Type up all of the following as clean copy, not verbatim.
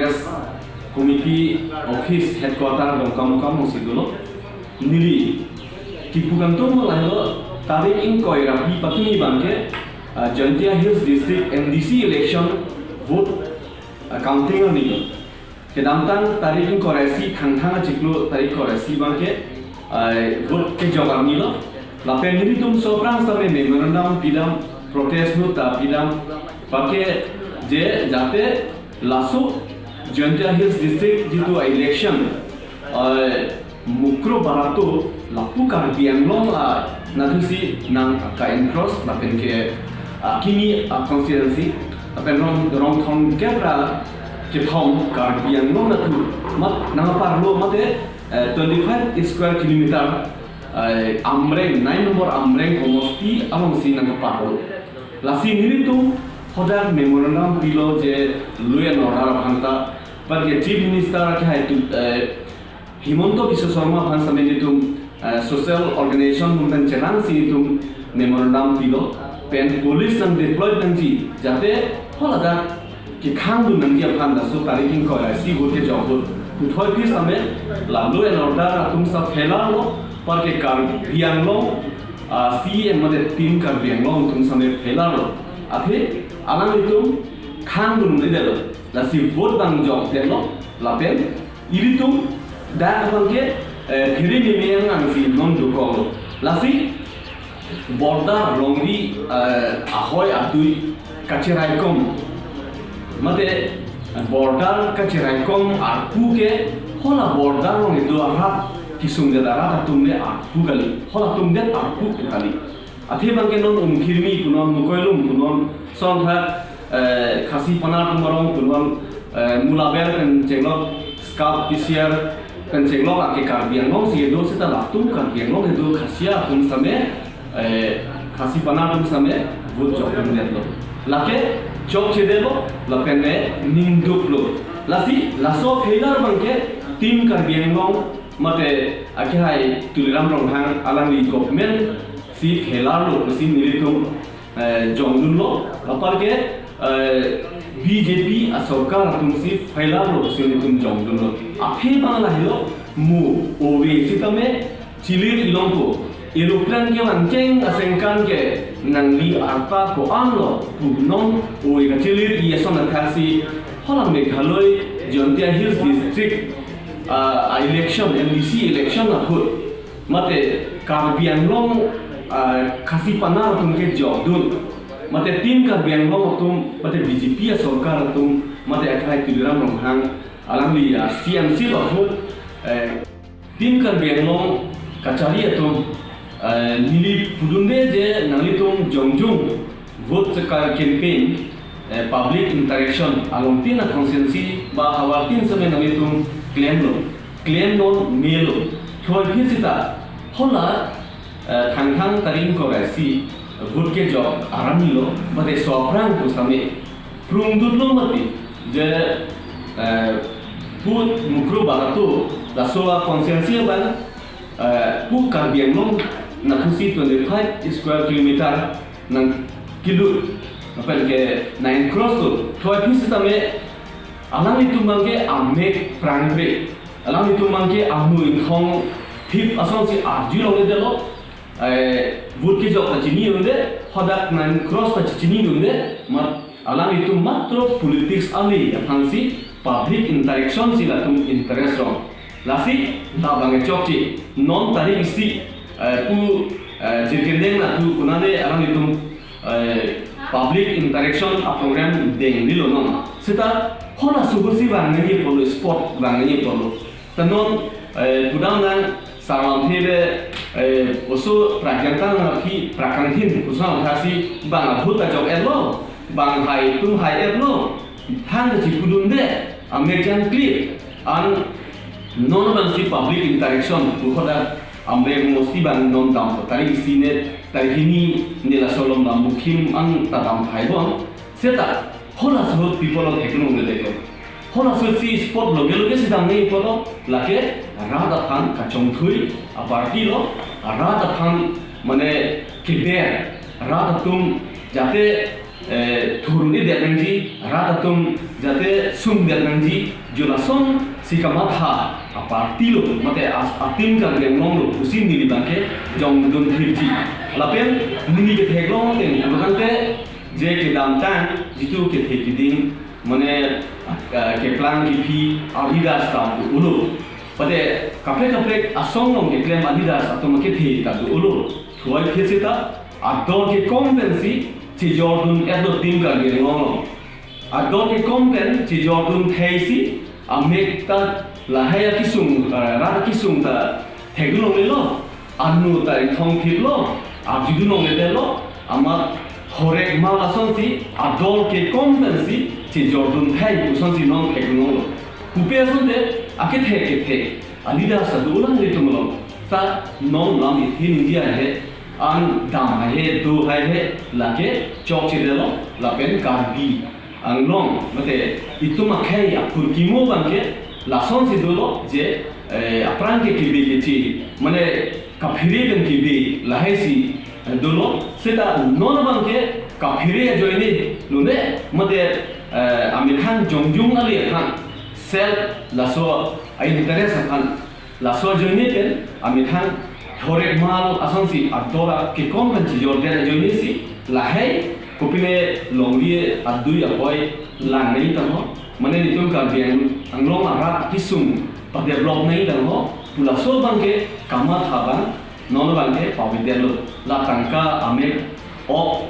Congress Committee Office Headquarter Dongkam Musigulo Nili Kipukanto Mulalo Tarik Inkoi Rapi Patuni Banke Jantia Hills District MDC election vote counting on Nilo Kedamtan Tarik Inkoresi Kangtanga Ciklu Tarik Koresi Banke vote ke Jawab Nilo Lapen Nili Tum Soprang Same Memorandum Pidam Protest Nuta Pidam Pakai je jate lasu Jantia Hills District jitu election mukro barato lapu karbiang long natusi nang kain cross lapen ke kini constituency lapen rong thong kebra ke thong karbiang long natu mat nang parlo mate 25 square kilometer amreng 9 number amreng homosti among si nang parlo lasi nilitu Hodak memorandum pilo je luya norhar bhanta par ke chief minister ke hai tu Himonto Biswa Sharma bhan samene tum social organization mumtan chelang si tum memorandum pilo pen police nang deployed nang ji jate holada ki khang du nang dia bhan da so tarikin ko si hote job tu thoi pis ame la luya norhar tum sa phela lo par ke kar biang lo si emade team kar biang lo tum same phela lo ape alam itu khang dun ni delo la si vote bang jong delo la pen iritum da bangke thiri ni meyang ang si non du ko la si border longri ahoy atui kachirai kom mate border kachirai kom arpu ke hola border long itu arap kisung de dara tumne arpu kali hola tumde arpu kali athi bangke non umkhirmi kunon mukoilum kunon Songha khasi panar marong kulwang mulabel kan jenglok scout PCR kan jenglok ake karbiang long si do seta latum karbiang long itu khasia tum same khasi panar tum same vote job netlo lake job chedelo lapene ninduk lo lasi laso khailar bangke team karbiang long mate ake hai tuliram rong hang alang government si khailar lo si nilitum Jongdun lo, lapar ke BJP asokar tumsi failar lo sini tum Jongdun lo. Api bang lah lo mu owe sitame cilir ilong ko. Aeroplane ke mancing asengkan ke nangli arpa ko an lo pugnong owe ka cilir ieson nakasi holang Meghaloi Jantia Hills District election MDC election akut mate karbiang long khasi panar tum ke job dun mate team ka benglong tum mate BJP sarkar tum mate akhai tiram rong hang alamli CMC lo hu team ka benglong kachari tum nili pudunde je nali tum jongjung vote ka campaign public interaction along tin constituency ba awatin same nali tum claim lo melo thoi phisita hola thang taring ko rasi vote ke job arami lo mate soprang to same prung dutlo mati je put mukro barato la soa conscience ban pu karbiang long na kusi 25 square kilometer nang kilo apa ke 9 cross to thoi pis tame alang itu mangke ame prangre alang itu mangke amu inkhong tip asong si arju lo delo vote ke job chini unde hodak nan cross ka chini unde mat alam itu matro politics ali aphansi public interaction sila tum interest rom lasi ta bange chokchi non tari isi pu jirkendeng na tu kunane alam itu public interaction a program deng dilo non sita hola subusi bangani polo sport bangani polo tanon budang nan salam thebe osu prajantan ki prakantin usang thasi bang abut ka jok elo bang hai tum hai elo thang ji kudunde american clip an non bansi public interaction bukoda amre mosti bang non dam tari sine tari hini nila solom dam bukhim an tadam phaibon seta hola so people of economic leko hola so si sport lo gelo gesi dam nei poto lake rada than kachong thui a party lo rada than mane kiber rada tum jate turun ini nanti rata tum jate sum nanti jelason si kamatha parti lo mate atim kan yang nong lo usin di bangke jong dun hirji lapen mini ke theglo ten bakante je ke dam tan jitu ke thekiding mane ke plan ki phi adidas ta ulo pade kape asong nong ke klem adidas atom ke the ta ulo thoi phesita adon ke kompensi ci Jordan edo tim ka ge ngong adon ke kompen ci Jordan theisi amekta lahaya kisung ra kisung ta theglo lo anu ta thong phit lo ajidu nong le lo ama horek ma ason si adon ke kompensi ci Jordan thai uson si nong theglo lo kupe ason de ake the alida sa dulang le tumlo ta non lam in India hai an dam hai do hai lake chok che lo la pen karbi ang long mate ituma khai apur kimo bangke la son si do je apran ke kibe ke chi mane kaphire ben kibe la hai si do lo seta non bangke kaphire joine lune mate amikhan jongjung ali khan sel la so ai interest khan la so joine ten amikhan horek mal asansi adora ke kompen ci jordan joine si la hai kopine longlie adui apoi lang nei tamo mane ni tum ka bian anglong ara kisum pa develop nei tamo pula so bangke kama thaban non bangke pawidelo la tangka ame o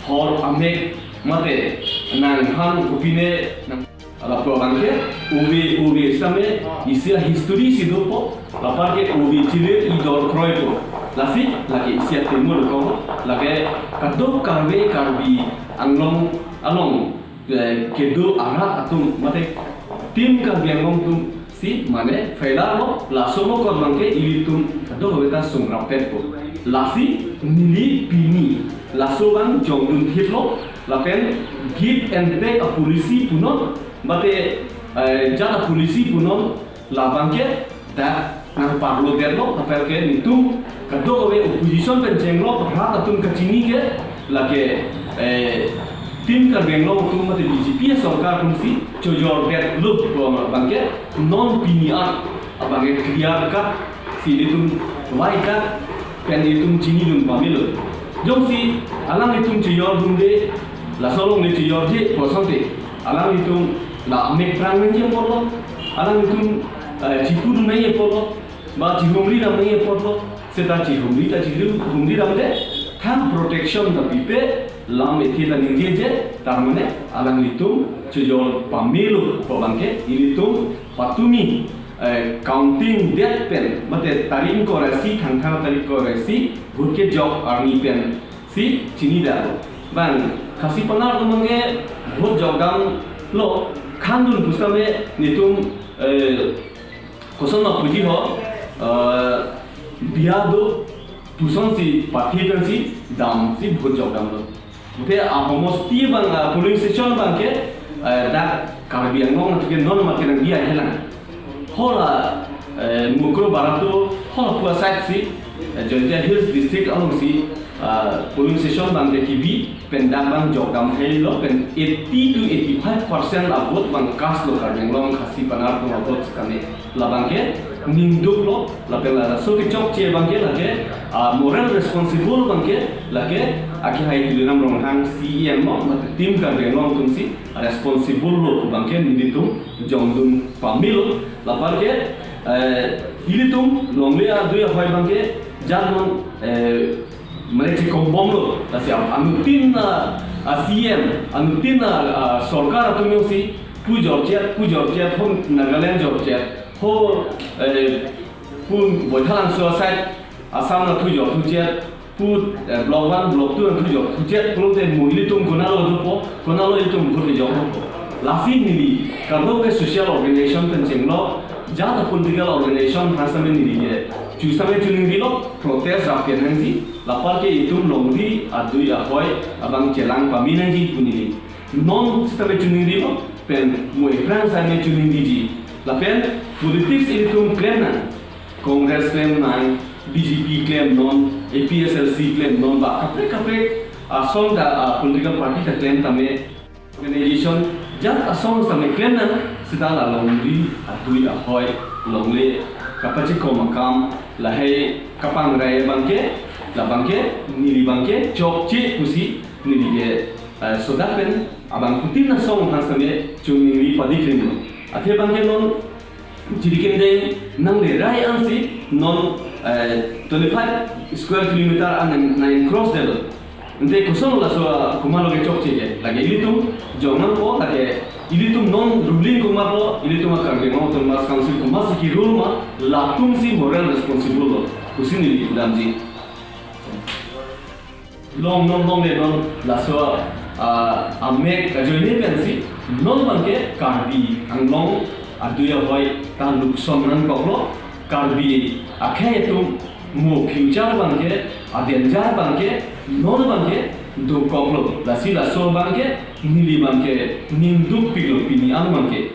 hor ame mate nang han kopine ala pro bangke uvi same isia history si dopo la parte uvi chile idor kroipo la si la ke isia timur ko la ke kadok karve karbi anglong along kedo ara atum mate tim ka biangong tum si mane failalo la somo ko bangke ilitum kadok beta sung rapet ko la si nili pini la soban jongdun hitlo la pen give and take a policy punon mate jada polisi punon la banke da nang parlo derlo perché ni tu kado we opposition pen jenglo rat atun kachini ke lake tim ka benglo tu mate BJP sarkar tum si chojor der look banke non pinian abange clear ka si litum waita pen litum chini dun pamilo jong si alang litum chojor dunde la solong ni chojor je posante alang litum la mek prang menje porlo alang itum cipur naye porlo ba cihumri ram naye porlo seta cihumri ta cihumri ram de tham protection da pipe lam ethi da ninje je tarmane alang itum chujol pamilu pobangke ilitum patumi counting death pen mate taring ko rasi khangkha tarik ko rasi burke job army pen si chinida ban khasi panar mange bhot jogam lo khandun pusame nitum kosona puji ho biado puson si pathikan si dam si bhut jogam lo mute ahomos ti bang polling station bang ke da karbi angong ke non ma ke dia helang hola mukro barato hola puasat si Georgia Hills district along si polling station bang ke kibi pendang bang jogam hello pen 80 to 85% of vote bang cast lo kareng long khasi panar ko vote kane labang ke ninduk lo la pela so ke chok che bang ke lage moral responsible bang ke lage aki hai dilam rong hang CM mo mat team kareng long tum si responsible lo bang ke niditum jongdum pamil la par ke ilitum longle a dui hoi bang ke janon mereka kombom lo, tapi anutin CM, anutin sarkar atau mesti pujorjet, pun Nagaland jorjet, ho pun botalan suasai asam na pujorjet, pun blok 1, blok 2 pujorjet, kalau tu mulitum konalo itu mukul jauh. Lafi nili, kalau ke social organization pencenglo, jada political organization hasilnya nili Jusame tuning dilo protes rakyat nanti lapar ke itu longdi adui ahoy abang celang paminanji punili non sistem tuning dilo pen mui transane tuning diji lapen politics itu klaim nan Kongres klaim nan BJP klaim non APSLC klaim non ba kapre asong da political party ta claim tame organization jat asong tame claim na sida la longri atui a hoi longle kapachi ko makam la hai kapang rai bangke la bangke nili bangke chok chi kusi nili ge sodapen abang putin na song han same chung nili padikrim athe bangke non jirikende nang le rai ansi non 25 square kilometer and 9 cross level nte kusong la so kumalo ke chok chike lagi ilitum jongan ko lagi ilitum non ruling kumalo ilitum akarbe mo to mas council kumas ki rule ma latum si moral responsible lo kusini damji long le non la so amek kajone pensi non banke karbi anglong aduya hoi ta lukson nan koklo karbi akhe tu mo future banke adenjar banke non banke do koklo la si la so banke nili banke ninduk piglo pini an banke